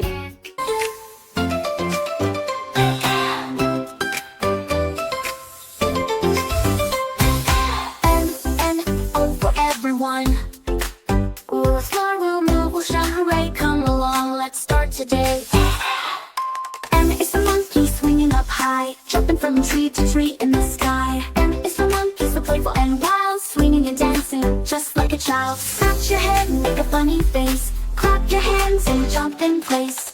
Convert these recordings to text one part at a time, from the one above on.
subscribe. MNO for everyone. Will Narwhal and O will shine, hooray, come along, let's start today. M is the monkey swinging up high, jumping from tree to tree in the sky. M is the monkey so playful and wild, swinging and dancing just like a child. Scratch your head and make a funny face, clap your hands and jump in place.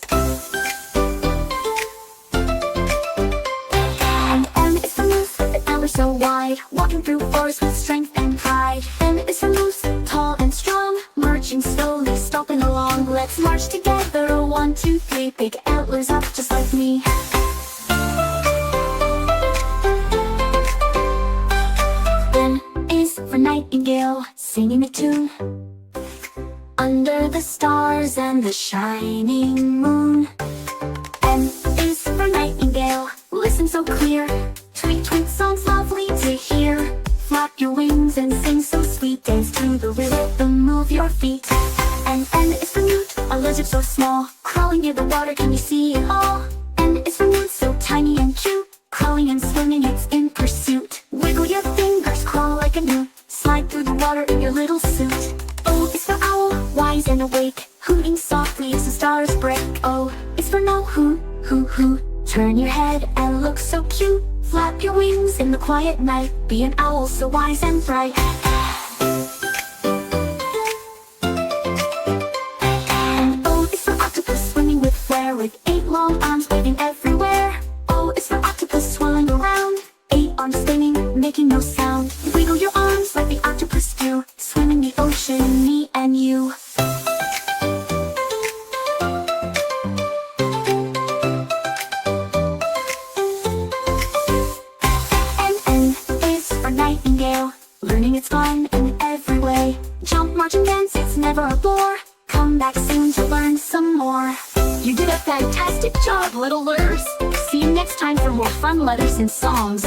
And M is the moose with the antlers so wide, walking through forests with strength and pride. M is the moose, tall and strong, marching slowly, stomping along. Let's march together, 1, 2, 3, big antlers up just like me. N is for nightingale, singing a tune under the stars and the shining moon. M is for nightingale, listen so clear, tweet tweet songs lovely to hear. Flap your wings and sing so sweet, dance to the rhythm, move your feet. And N is for newt, a lizard so small, crawling near the water, can you see it all? N is for newt, so tiny and cute, crawling and swimming, it's in pursuit. Wiggle your fingers, crawl like a newt, slide through the water in your little suit. O is for owl, wise and awake, hooting softly as the stars break. O is for no, hoo, hoo, hoo, turn your head and look so cute. Flap your wings in the quiet night, be an owl so wise and bright. And O is for octopus, swimming with flair, with 8 long arms waving everywhere. O is for octopus, swirling around, 8 arms spinning, making no sound. Wiggle your arms like the octopus do, swim in the ocean, me and you. Nightingale, learning it's fun in every way. Jump, march and dance, it's never a bore. Come back soon to learn some more. You did a fantastic job, littlers. See you next time for more fun letters and songs.